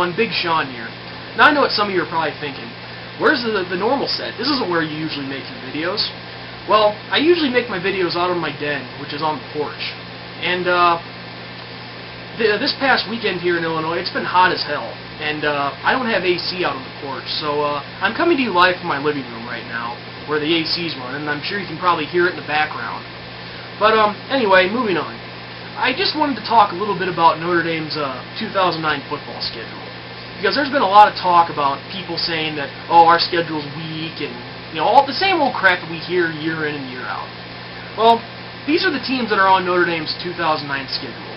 everyone, Big Sean here. Now I know what some of you are probably thinking. Where's the normal set? This isn't where you usually make your videos. Well, I usually make my videos out of my den, which is on the porch. And this past weekend here in Illinois, it's been hot as hell. And I don't have AC out on the porch, so I'm coming to you live from my living room right now, where the AC's running, and I'm sure you can probably hear it in the background. But anyway, moving on. I just wanted to talk a little bit about Notre Dame's 2009 football schedule. Because there's been a lot of talk about people saying that, oh, our schedule's weak, and all the same old crap that we hear year in and year out. Well, these are the teams that are on Notre Dame's 2009 schedule.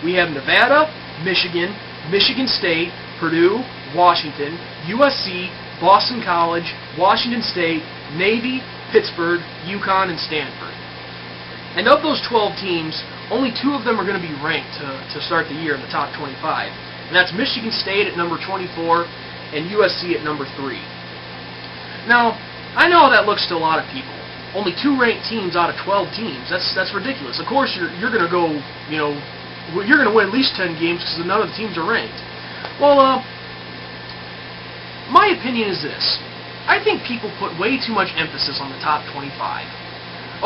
We have Nevada, Michigan, Michigan State, Purdue, Washington, USC, Boston College, Washington State, Navy, Pittsburgh, UConn, and Stanford. And of those 12 teams, only 2 of them are going to be ranked to start the year in the top 25. And that's Michigan State at number 24 and USC at number 3. Now, I know that looks to a lot of people. Only 2 ranked teams out of 12 teams. That's ridiculous. Of course, you're going to go, you're going to win at least 10 games because none of the teams are ranked. Well, my opinion is this. I think people put way too much emphasis on the top 25.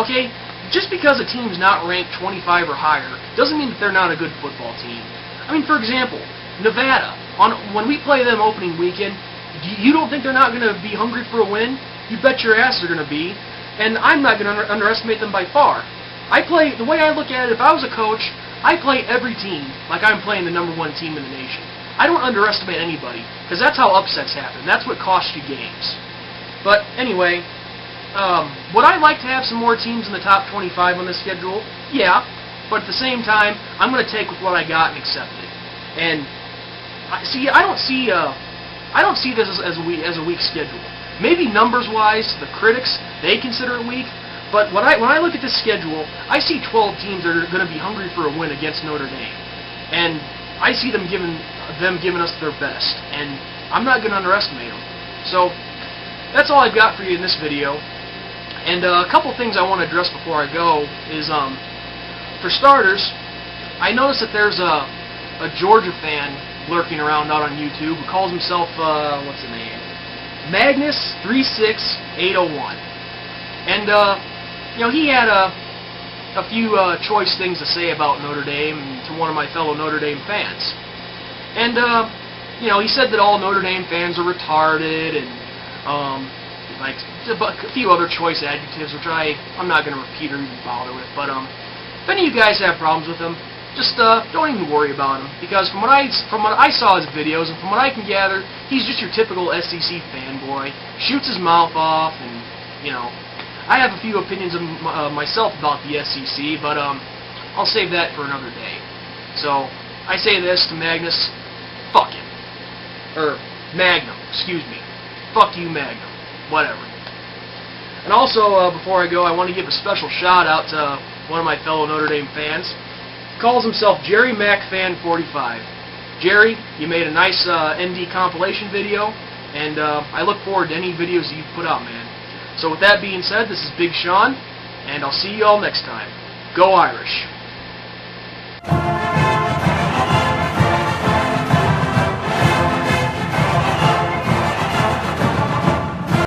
Okay? Just because a team's not ranked 25 or higher doesn't mean that they're not a good football team. I mean, for example, Nevada, when we play them opening weekend, you don't think they're not going to be hungry for a win? You bet your ass they're going to be, and I'm not going to underestimate them by far. The way I look at it, if I was a coach, I play every team like I'm playing the number 1 team in the nation. I don't underestimate anybody, because that's how upsets happen. That's what costs you games. But anyway, would I like to have some more teams in the top 25 on this schedule? Yeah, but at the same time, I'm going to take with what I got and accept it. And I don't see this as a weak schedule. Maybe numbers-wise, the critics, they consider it weak. But when I look at this schedule, I see 12 teams that are going to be hungry for a win against Notre Dame, and I see them giving us their best. And I'm not going to underestimate them. So that's all I've got for you in this video. And a couple things I want to address before I go is, for starters, I noticed that there's a Georgia fan lurking around out on YouTube who calls himself, what's the name? Magnus36801. And, he had a few choice things to say about Notre Dame to one of my fellow Notre Dame fans. And, he said that all Notre Dame fans are retarded and, like a few other choice adjectives, which I'm not going to repeat or even bother with. But if any of you guys have problems with them, just don't even worry about him, because from what I saw his videos and from what I can gather, he's just your typical SEC fanboy. Shoots his mouth off, and I have a few opinions of myself about the SEC, but I'll save that for another day. So I say this to Magnus: fuck him, or Magnum, excuse me. Fuck you, Magnum. Whatever. And also, before I go, I want to give a special shout out to one of my fellow Notre Dame fans. He calls himself Jerry MacFan45. Jerry, you made a nice ND compilation video, and I look forward to any videos that you put out, man. So with that being said, this is Big Sean, and I'll see you all next time. Go Irish!